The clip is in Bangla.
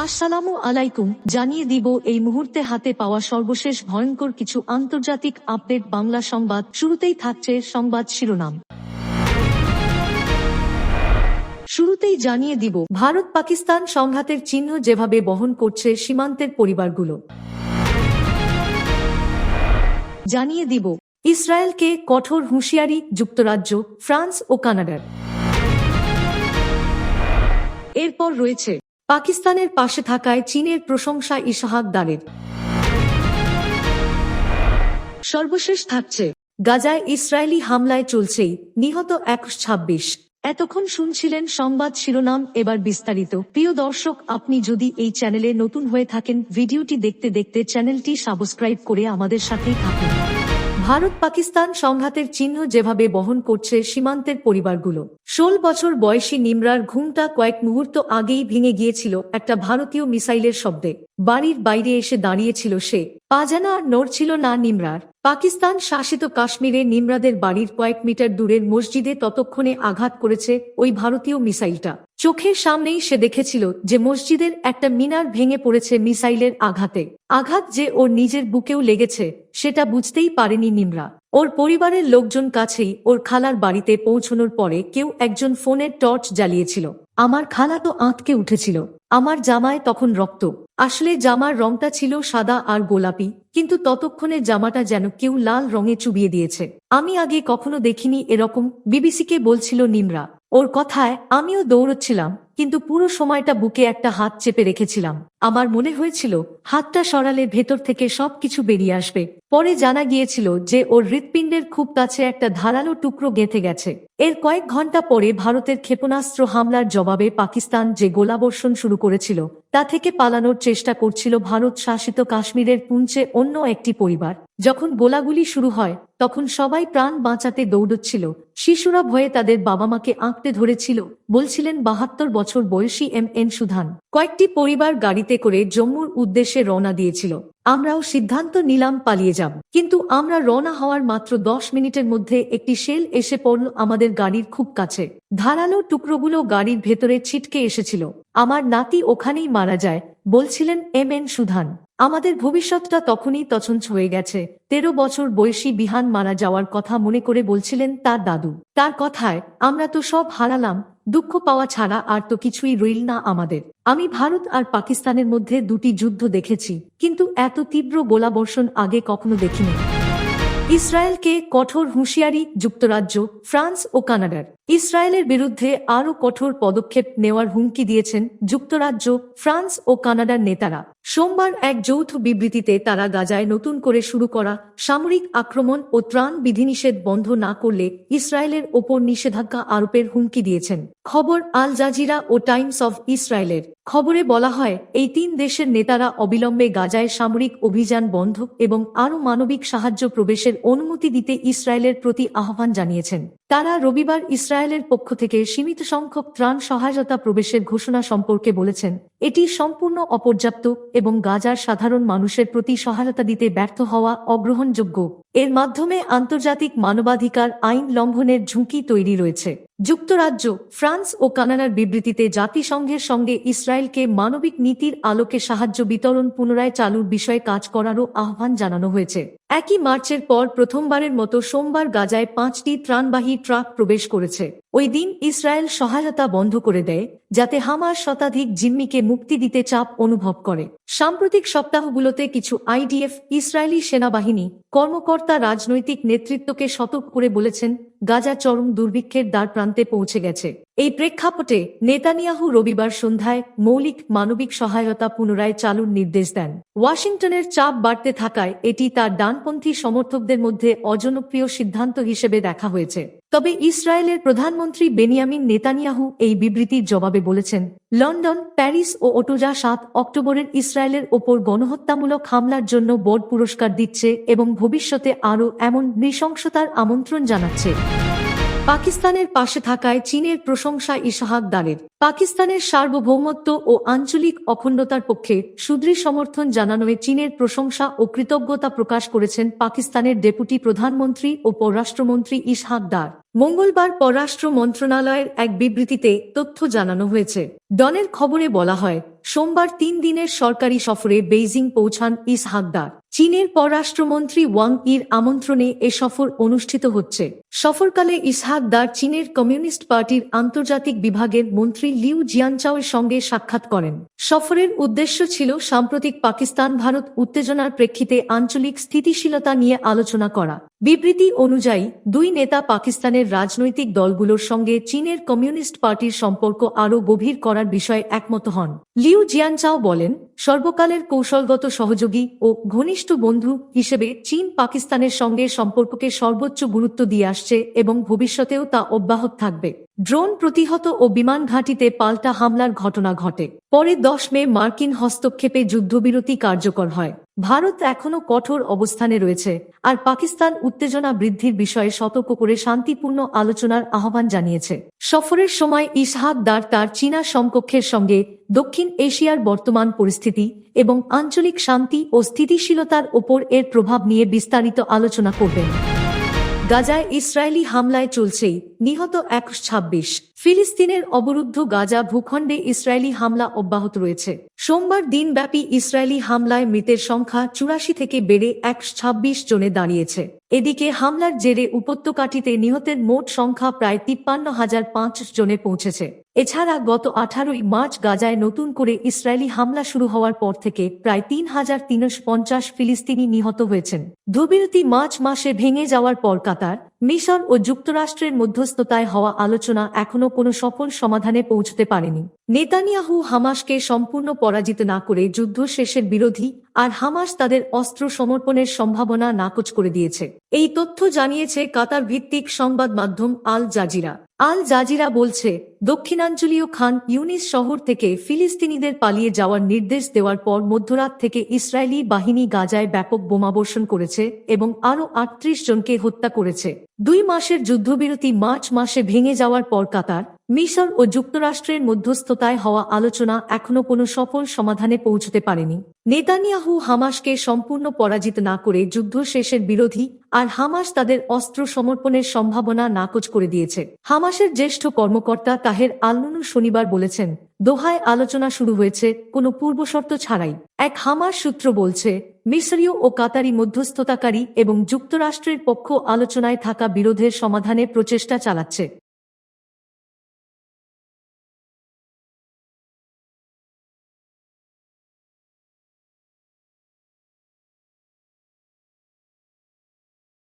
আসসালামু আলাইকুম। জানিয়ে দিব এই মুহূর্তে হাতে পাওয়া সর্বশেষ ভয়ঙ্কর কিছু আন্তর্জাতিক আপডেট। বাংলা সংবাদ শুরুতেই থাকছে সংবাদ শিরোনাম। শুরুতেই জানিয়ে দিব ভারত পাকিস্তান সংঘাতের চিহ্ন যেভাবে বহন করছে সীমান্তের পরিবারগুলো। জানিয়ে দিব ইসরায়েলকে কঠোর হুঁশিয়ারি যুক্তরাজ্য, ফ্রান্স ও কানাডার। এরপর রয়েছে পাকিস্তানের পাশে থাকায় চীনের প্রশংসা ইসহাক দারের। সর্বশেষ থাকছে গাজায় ইসরায়েলি হামলায় চলছেই নিহত 126। এতক্ষণ শুনছিলেন সংবাদ শিরোনাম, এবার বিস্তারিত। প্রিয় দর্শক, আপনি যদি এই চ্যানেলে নতুন হয়ে থাকেন, ভিডিওটি দেখতে দেখতে চ্যানেলটি সাবস্ক্রাইব করে আমাদের সাথেই থাকুন। ভারত পাকিস্তান সংঘাতের চিহ্ন যেভাবে বহন করছে সীমান্তের পরিবারগুলো। 16 বছর বয়সী নিমরার ঘুমটা কয়েক মুহূর্ত আগেই ভেঙে গিয়েছিল একটা ভারতীয় মিসাইলের শব্দে। বাড়ির বাইরে এসে দাঁড়িয়েছিল সে, পা যেন আর নড়ছিল না নিমরার। পাকিস্তান শাসিত কাশ্মীরে নিমরাদের বাড়ির কয়েক মিটার দূরের মসজিদে ততক্ষণে আঘাত করেছে ওই ভারতীয় মিসাইলটা। চোখের সামনেই সে দেখেছিল যে মসজিদের একটা মিনার ভেঙে পড়েছে মিসাইলের আঘাতে। আঘাত যে ওর নিজের বুকেও লেগেছে সেটা বুঝতেই পারেনি নিমরা। ওর পরিবারের লোকজন কাছেই ওর খালার বাড়িতে পৌঁছানোর পরে কেউ একজন ফোনের টর্চ জ্বালিয়েছিল। আমার খালা তো আঁতকে উঠেছিল। আমার জামায় তখন রক্ত। আসলে জামার রংটা ছিল সাদা আর গোলাপি, কিন্তু ততক্ষণে জামাটা যেন কেউ লাল রঙে চুবিয়ে দিয়েছে। আমি আগে কখনো দেখিনি এরকম, বিবিসিকে বলছিল নিমরা। ওর কথায় আমিও দৌড়চ্ছিলাম, কিন্তু পুরো সময়টা বুকে একটা হাত চেপে রেখেছিলাম। আমার মনে হয়েছিল হাতটা সরালে ভেতর থেকে সবকিছু বেরিয়ে আসবে। পরে জানা গিয়েছিল যে ওর হৃৎপিণ্ডের খুব কাছে একটা ধারালো টুকরো গেঁথে গেছে। এর কয়েক ঘন্টা পরে ভারতের ক্ষেপণাস্ত্র হামলার জবাবে পাকিস্তান যে গোলাবর্ষণ শুরু করেছিল তা থেকে পালানোর চেষ্টা করছিল ভারত শাসিত কাশ্মীরের পুঞ্চে অন্য একটি পরিবার। যখন গোলাগুলি শুরু হয় তখন সবাই প্রাণ বাঁচাতে দৌড়চ্ছিল। শিশুরা ভয়ে তাদের বাবা মাকে আঁকড়ে ধরেছিল, বলছিলেন 72 বছর বয়সী এম.এন. সুধান। কয়েকটি পরিবার গাড়িতে করে জম্মুর উদ্দেশ্যে রওনা দিয়েছিল। আমরাও সিদ্ধান্ত নিলাম পালিয়ে যাব, কিন্তু আমরা রওনা হওয়ার মাত্র 10 মিনিটের মধ্যে একটি শেল এসে পড়ল আমাদের গাড়ির খুব কাছে। ধারালো টুকরোগুলো গাড়ির ভেতরে ছিটকে এসেছিল। আমার নাতি ওখানেই মারা যায়, বলছিলেন এম.এন. সুধান। আমাদের ভবিষ্যৎটা তখনই তছনছ হয়ে গেছে। 13 বছর বয়সী বিহান মারা যাওয়ার কথা মনে করে বলছিলেন তার দাদু। তার কথায় আমরা তো সব হারালাম, দুঃখ পাওয়া ছাড়া আর তো কিছুই রইল না আমাদের। আমি ভারত আর পাকিস্তানের মধ্যে দুটি যুদ্ধ দেখেছি, কিন্তু এত তীব্র গোলাবর্ষণ আগে কখনো দেখিনি। ইসরায়েলকে কঠোর হুঁশিয়ারি যুক্তরাজ্য, ফ্রান্স ও কানাডার। ইসরায়েলের বিরুদ্ধে আরও কঠোর পদক্ষেপ নেওয়ার হুমকি দিয়েছেন যুক্তরাজ্য, ফ্রান্স ও কানাডার নেতারা। সোমবার এক যৌথ বিবৃতিতে তারা গাজায় নতুন করে শুরু করা সামরিক আক্রমণ ও ত্রাণ বিধিনিষেধ বন্ধ না করলে ইসরায়েলের ওপর নিষেধাজ্ঞা আরোপের হুমকি দিয়েছেন। খবর আল জাজিরা ও টাইমস অফ ইসরায়েলের। খবরে বলা হয় এই 3 দেশের নেতারা অবিলম্বে গাজায় সামরিক অভিযান বন্ধ এবং আরও মানবিক সাহায্য প্রবেশের অনুমতি দিতে ইসরায়েলের প্রতি আহ্বান জানিয়েছেন। তারা রবিবার ইসরায়েলের পক্ষ থেকে সীমিত সংখ্যক ত্রাণ সহায়তা প্রবেশের ঘোষণা সম্পর্কে বলেছেন, এটি সম্পূর্ণ অপর্যাপ্ত এবং গাজার সাধারণ মানুষের প্রতি সহায়তা দিতে ব্যর্থ হওয়া অগ্রহণযোগ্য। এর মাধ্যমে আন্তর্জাতিক মানবাধিকার আইন লঙ্ঘনের ঝুঁকি তৈরি রয়েছে। যুক্তরাজ্য, ফ্রান্স ও কানাডার বিবৃতিতে জাতিসংঘের সঙ্গে ইসরায়েলকে মানবিক নীতির আলোকে সাহায্য বিতরণ পুনরায় চালুর বিষয়ে কাজ করারও আহ্বান জানানো হয়েছে। একই মার্চের পর প্রথমবারের মতো সোমবার গাজায় 5টি ত্রাণবাহী ট্রাক প্রবেশ করেছে। ওই দিন ইসরায়েল সহায়তা বন্ধ করে দেয়, যাতে হামাস শতাধিক জিম্মিকে মুক্তি দিতে চাপ অনুভব করে। সাম্প্রতিক সপ্তাহগুলোতে কিছু আইডিএফ ইসরায়েলি সেনাবাহিনী কর্মকর্তা রাজনৈতিক নেতৃত্বকে সতর্ক করে বলেছেন গাজা চরম দুর্ভিক্ষের দ্বারপ্রান্তে পৌঁছে গেছে। এই প্রেক্ষাপটে নেতানিয়াহু রবিবার সন্ধ্যায় মৌলিক মানবিক সহায়তা পুনরায় চালুর নির্দেশ দেন। ওয়াশিংটনের চাপ বাড়তে থাকায় এটি তার ডানপন্থী সমর্থকদের মধ্যে অজনপ্রিয় সিদ্ধান্ত হিসেবে দেখা হয়েছে। তবে ইসরায়েলের প্রধানমন্ত্রী বেনিয়ামিন নেতানিয়াহু এই বিবৃতির জবাবে বলেছেন, লন্ডন, প্যারিস ও ওটোজা 7 অক্টোবরের ইসরায়েলের ওপর গণহত্যামূলক হামলার জন্য বোর্ড পুরস্কার দিচ্ছে এবং ভবিষ্যতে আরও এমন নৃশংসতার আমন্ত্রণ জানাচ্ছে। পাকিস্তানের পাশে থাকায় চীনের প্রশংসা ইসহাক দারের। পাকিস্তানের সার্বভৌমত্ব ও আঞ্চলিক অখণ্ডতার পক্ষে সুদৃঢ় সমর্থন জানানোয় চীনের প্রশংসা ও কৃতজ্ঞতা প্রকাশ করেছেন পাকিস্তানের ডেপুটি প্রধানমন্ত্রী ও পররাষ্ট্রমন্ত্রী ইসহাক দার। মঙ্গলবার পররাষ্ট্র মন্ত্রণালয়ের এক বিবৃতিতে তথ্য জানানো হয়েছে। ডনের খবরে বলা হয়, সোমবার 3 দিনের সরকারি সফরে বেইজিং পৌঁছান ইসহাক দার। চীনের পররাষ্ট্রমন্ত্রী ওয়াং ইর আমন্ত্রণে এ সফর অনুষ্ঠিত হচ্ছে। সফরকালে ইসহাক দার চীনের কমিউনিস্ট পার্টির আন্তর্জাতিক বিভাগের মন্ত্রী লিউ জিয়ানচাওয়ের সঙ্গে সাক্ষাৎ করেন। সফরের উদ্দেশ্য ছিল সাম্প্রতিক পাকিস্তান ভারত উত্তেজনার প্রেক্ষিতে আঞ্চলিক স্থিতিশীলতা নিয়ে আলোচনা করা। বিবৃতি অনুযায়ী দুই নেতা পাকিস্তানের রাজনৈতিক দলগুলোর সঙ্গে চীনের কমিউনিস্ট পার্টির সম্পর্ক আরও গভীর করার বিষয়ে একমত হন। লিউ জিয়ানচাও বলেন, সর্বকালের কৌশলগত সহযোগী ও ঘনিষ্ঠ বন্ধু হিসেবে চীন পাকিস্তানের সঙ্গে সম্পর্ককে সর্বোচ্চ গুরুত্ব দিয়ে আসছে এবং ভবিষ্যতেও তা অব্যাহত থাকবে। ড্রোন প্রতিহত ও বিমান ঘাঁটিতে পাল্টা হামলার ঘটনা ঘটে। পরে 10 মে মার্কিন হস্তক্ষেপে যুদ্ধবিরতি কার্যকর হয়। ভারত এখনও কঠোর অবস্থানে রয়েছে আর পাকিস্তান উত্তেজনা বৃদ্ধির বিষয়ে সতর্ক করে শান্তিপূর্ণ আলোচনার আহ্বান জানিয়েছে। সফরের সময় ইসহাক দার তার চীনা সমকক্ষের সঙ্গে দক্ষিণ এশিয়ার বর্তমান পরিস্থিতি এবং আঞ্চলিক শান্তি ও স্থিতিশীলতার ওপর এর প্রভাব নিয়ে বিস্তারিত আলোচনা করবেন। গাজায় ইসরায়েলি হামলায় চলছেই, নিহত 126। ফিলিস্তিনের অবরুদ্ধ গাজা ভূখণ্ডে ইসরায়েলি হামলা অব্যাহত রয়েছে। সোমবার দিনব্যাপী ইসরায়েলি হামলায় মৃতের সংখ্যা 84 থেকে বেড়ে 126 জনে দাঁড়িয়েছে। এদিকে হামলার জেরে উপত্যকাটিতে নিহতের মোট সংখ্যা প্রায় 53,005 জনে পৌঁছেছে। এছাড়া গত 18 মার্চ গাজায় নতুন করে ইসরায়েলি হামলা শুরু হওয়ার পর থেকে প্রায় 3,350 ফিলিস্তিনি নিহত হয়েছেন। যুদ্ধবিরতি মার্চ মাসে ভেঙে যাওয়ার পর কাতার, মিশর ও যুক্তরাষ্ট্রের মধ্যস্থতায় হওয়া আলোচনা এখনও কোনো সফল সমাধানে পৌঁছতে পারেনি। নেতানিয়াহু হামাসকে সম্পূর্ণ পরাজিত না করে যুদ্ধ শেষের বিরোধী, আর হামাস তাদের অস্ত্র সমর্পণের সম্ভাবনা নাকচ করে দিয়েছে। এই তথ্য জানিয়েছে কাতার ভিত্তিক সংবাদ মাধ্যম আল জাজিরা। আল জাজিরা বলছে, দক্ষিণাঞ্চলীয় খান ইউনিস শহর থেকে ফিলিস্তিনিদের পালিয়ে যাওয়ার নির্দেশ দেওয়ার পর মধ্যরাত থেকে ইসরায়েলি বাহিনী গাজায় ব্যাপক বোমাবর্ষণ করেছে এবং আরও 38 জনকে হত্যা করেছে। 2 মাসের যুদ্ধবিরতি মার্চ মাসে ভেঙে যাওয়ার পর কাতার, মিশর ও যুক্তরাষ্ট্রের মধ্যস্থতায় হওয়া আলোচনা এখনও কোনো সফল সমাধানে পৌঁছতে পারেনি। নেতানিয়াহু হামাসকে সম্পূর্ণ পরাজিত না করে যুদ্ধ শেষের বিরোধী, আর হামাস তাদের অস্ত্র সমর্পণের সম্ভাবনা নাকচ করে দিয়েছে। হামাসের জ্যেষ্ঠ কর্মকর্তা তাহের আল-নুনু শনিবার বলেছেন, দোহায় আলোচনা শুরু হয়েছে কোনো পূর্বশর্ত ছাড়াই। এক হামাস সূত্র বলছে, মিসরীয় ও কাতারি মধ্যস্থতাকারী এবং যুক্তরাষ্ট্রের পক্ষ আলোচনায় থাকা বিরোধের সমাধানে প্রচেষ্টা চালাচ্ছে।